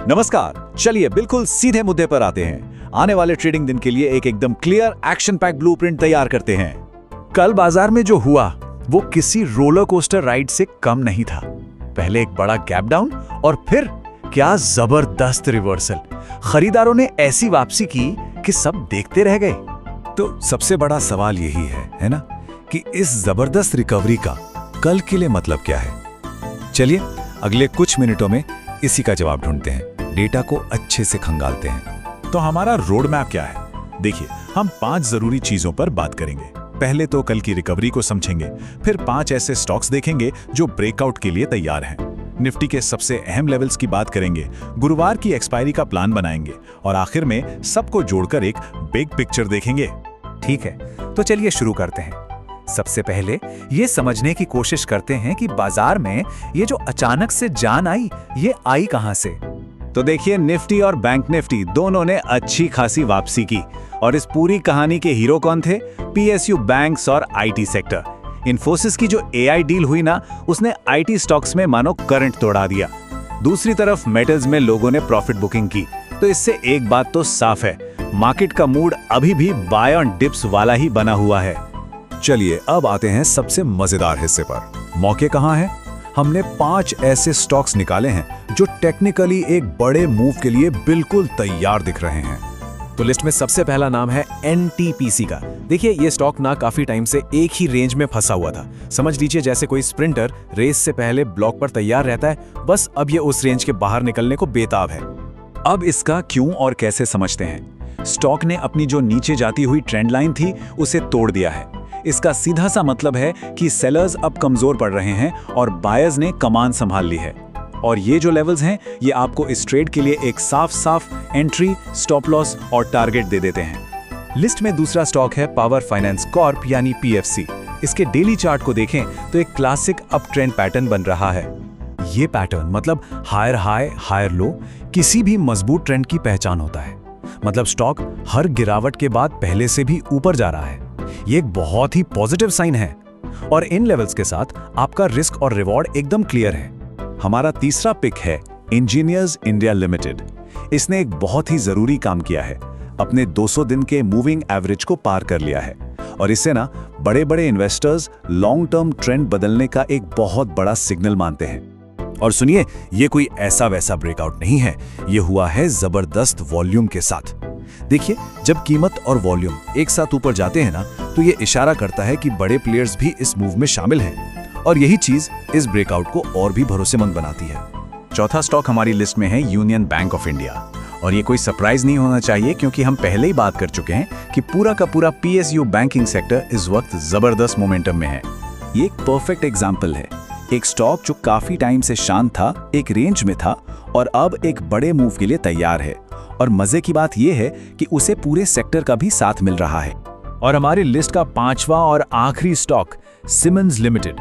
नमस्कार, चलिए बिल्कुल सीधे मुद्दे पर आते हैं। आने वाले ट्रेडिंग दिन के लिए एक एकदम क्लियर एक्शन पैक ब्लूप्रिंट तैयार करते हैं। कल बाजार में जो हुआ वो किसी रोलर कोस्टर राइड से कम नहीं था। पहले एक बड़ा गैप डाउन और फिर क्या जबरदस्त रिवर्सल। खरीदारों ने ऐसी वापसी की कि सब देखते रह गए। तो सबसे बड़ा सवाल यही है ना, कि इस जबरदस्त रिकवरी का कल के लिए मतलब क्या है। चलिए अगले कुछ मिनटों में इसी का जवाब ढूंढते हैं, डेटा को अच्छे से खंगालते हैं। तो हमारा रोड मैप क्या है? देखिए, हम 5 जरूरी चीजों पर बात करेंगे। पहले तो कल की रिकवरी को समझेंगे, फिर 5 ऐसे स्टॉक्स देखेंगे जो ब्रेकआउट के लिए तैयार हैं। निफ्टी के सबसे अहम लेवल्स की बात करेंगे, गुरुवार की एक्सपायरी का प्लान बनाएंगे और आखिर में सबको जोड़कर एक बिग पिक्चर देखेंगे। ठीक है, तो चलिए शुरू करते हैं। सबसे पहले ये समझने की कोशिश करते हैं कि बाजार में ये जो अचानक से जान आई, ये आई कहां से। तो देखिए, निफ्टी और बैंक निफ्टी दोनों ने अच्छी खासी वापसी की और इस पूरी कहानी के हीरो कौन थे? पीएसयू बैंक्स और आईटी सेक्टर। इन्फोसिस की जो एआई डील हुई ना, उसने आईटी स्टॉक्स में मानो करंट तोड़ा दिया। दूसरी तरफ मेटल्स में लोगों ने प्रॉफिट बुकिंग की। तो इससे एक बात तो साफ है, मार्केट का मूड अभी भी बाय ऑन डिप्स वाला ही बना हुआ है। चलिए अब आते हैं सबसे मजेदार हिस्से पर। मौके कहां हैं? हमने 5 ऐसे स्टॉक्स निकाले हैं जो टेक्निकली एक बड़े मूव के लिए बिल्कुल तैयार दिख रहे हैं। तो लिस्ट में सबसे पहला नाम है एनटीपीसी का। देखिए, ये स्टॉक ना काफी टाइम से एक ही रेंज में फंसा हुआ था। समझ लीजिए जैसे कोई स्प्रिंटर रेस से पहले ब्लॉक पर तैयार रहता है, बस अब ये उस रेंज के बाहर निकलने को बेताब है। अब इसका क्यों और कैसे समझते हैं। स्टॉक ने अपनी जो नीचे जाती हुई ट्रेंड लाइन थी उसे तोड़ दिया है। इसका सीधा सा मतलब है कि सेलर्स अब कमजोर पड़ रहे हैं और बायर्स ने कमान संभाल ली है। और ये जो लेवल्स हैं, ये आपको इस ट्रेड के लिए एक साफ एंट्री, स्टॉप लॉस और टारगेट दे देते हैं। लिस्ट में दूसरा स्टॉक है पावर फाइनेंस कॉर्प यानी पीएफसी। इसके डेली चार्ट को देखें तो एक क्लासिक अप ट्रेंड पैटर्न बन रहा है। ये पैटर्न मतलब हायर हाई हायर लो किसी भी मजबूत ट्रेंड की पहचान होता है। मतलब स्टॉक हर गिरावट के बाद पहले से भी ऊपर जा रहा है। ये एक बहुत ही पॉजिटिव साइन है और इन लेवल्स के साथ आपका रिस्क और रिवॉर्ड एकदम क्लियर है। हमारा तीसरा पिक है इंजीनियर्स इंडिया लिमिटेड। इसने एक बहुत ही जरूरी काम किया है, अपने 200 दिन के मूविंग एवरेज को पार कर लिया है और इससे ना बड़े बड़े इन्वेस्टर्स लॉन्ग टर्म ट्रेंड बदलने का एक बहुत बड़ा सिग्नल मानते हैं। और सुनिए, ये कोई ऐसा वैसा ब्रेकआउट नहीं है, ये हुआ है जबरदस्त वॉल्यूम के साथ। देखिए, जब कीमत और वॉल्यूम एक साथ ऊपर जाते हैं ना, तो ये इशारा करता है कि बड़े प्लेयर्स भी इस मूव में शामिल हैं और यही चीज इस ब्रेकआउट को और भी भरोसेमंद बनाती है। चौथा स्टॉक हमारी लिस्ट में है यूनियन बैंक ऑफ इंडिया। और ये कोई सरप्राइज नहीं होना चाहिए क्योंकि हम पहले ही बात कर चुके हैं कि पूरा का पूरा पीएसयू बैंकिंग सेक्टर इस वक्त जबरदस्त मोमेंटम में है। ये एक परफेक्ट एग्जाम्पल है, एक स्टॉक जो काफी टाइम से शांत था, एक रेंज में था और अब एक बड़े मूव के लिए तैयार है। और मजे की बात यह है कि उसे पूरे सेक्टर का भी साथ मिल रहा है। और हमारी लिस्ट का 5वां और आखिरी स्टॉक सिमंस लिमिटेड।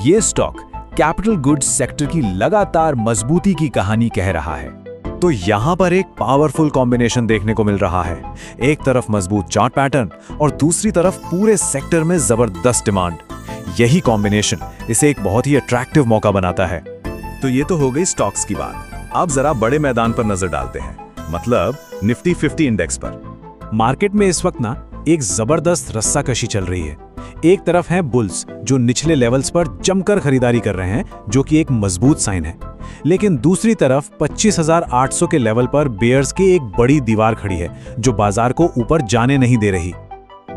ये स्टॉक कैपिटल गुड्स सेक्टर की लगातार मजबूती की कहानी कह रहा है। तो यहां पर एक पावरफुल कॉम्बिनेशन देखने को मिल रहा है। एक तरफ मजबूत चार्ट पैटर्न और दूसरी तरफ पूरे सेक्टर में जबरदस्त डिमांड। यही कॉम्बिनेशन इसे एक बहुत ही अट्रैक्टिव मौका बनाता है। तो ये तो हो गई स्टॉक्स की बात। अब जरा बड़े मैदान पर नजर डालते हैं, मतलब निफ्टी 50 इंडेक्स पर। मार्केट में इस वक्त ना एक जबरदस्त रस्साकशी चल रही है। एक तरफ हैं बुल्स जो निचले लेवल्स पर जमकर खरीदारी कर रहे हैं, जो कि एक मजबूत साइन है। लेकिन दूसरी तरफ 25,800 के लेवल पर बेयर्स की एक बड़ी दीवार खड़ी है जो बाजार को ऊपर जाने नहीं दे रही।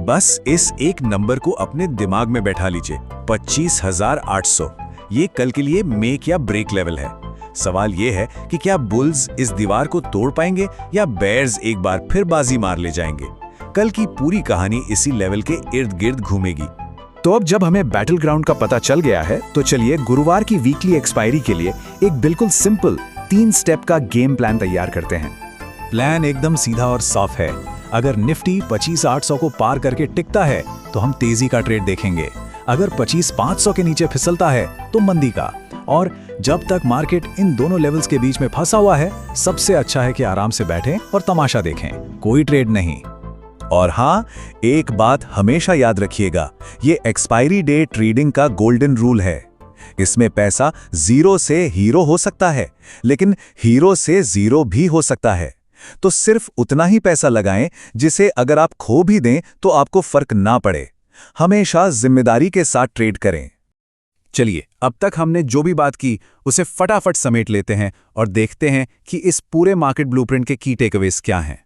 बस इस एक नंबर को अपने दिमाग में बैठा लीजिए, 25,800। ये कल के लिए मेक या ब्रेक लेवल है। सवाल ये है कि क्या बुल्स इस दीवार को तोड़ पाएंगे या बेयर्स एक बार फिर बाजी मार ले जाएंगे। कल की पूरी कहानी इसी लेवल के इर्द गिर्द घूमेगी। तो अब जब हमें बैटल ग्राउंड का पता चल गया है, तो चलिए गुरुवार की वीकली एक्सपायरी के लिए एक बिल्कुल सिंपल 3 स्टेप का गेम प्लान तैयार करते हैं। प्लान एकदम सीधा और साफ है। अगर निफ्टी 25,800 को पार करके टिकता है तो हम तेजी का ट्रेड देखेंगे। अगर 25,500 के नीचे फिसलता है तो मंदी का। और जब तक मार्केट इन दोनों लेवल्स के बीच में फंसा हुआ है, सबसे अच्छा है कि आराम से बैठें और तमाशा देखें, कोई ट्रेड नहीं। और हाँ, एक बात हमेशा याद रखिएगा, ये एक्सपायरी डे ट्रेडिंग का गोल्डन रूल है। इसमें पैसा 0 से हीरो हो सकता है, लेकिन हीरो से 0 भी हो सकता है। तो सिर्फ उतना ही पैसा लगाएं जिसे अगर आप खो भी दें तो आपको फर्क ना पड़े। हमेशा जिम्मेदारी के साथ ट्रेड करें। चलिए, अब तक हमने जो भी बात की उसे फटाफट समेट लेते हैं और देखते हैं कि इस पूरे मार्केट ब्लूप्रिंट के की टेकअवेज क्या हैं।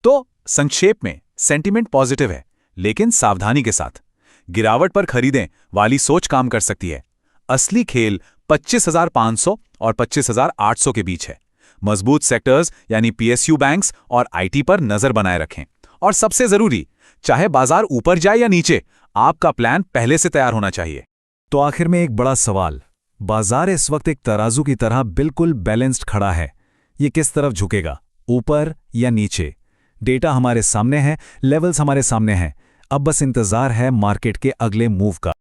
तो संक्षेप में सेंटीमेंट पॉजिटिव है, लेकिन सावधानी के साथ। गिरावट पर खरीदें वाली सोच काम कर सकती है। असली खेल 25,500 और 25,800 के बीच है। मजबूत सेक्टर्स यानी पीएसयू बैंक्स और आईटी पर नजर बनाए रखें। और सबसे जरूरी, चाहे बाजार ऊपर जाए या नीचे, आपका प्लान पहले से तैयार होना चाहिए। तो आखिर में एक बड़ा सवाल, बाजार इस वक्त एक तराजू की तरह बिल्कुल बैलेंस्ड खड़ा है। ये किस तरफ झुकेगा, ऊपर या नीचे? डेटा हमारे सामने है, लेवल्स हमारे सामने हैं। अब बस इंतजार है मार्केट के अगले मूव का।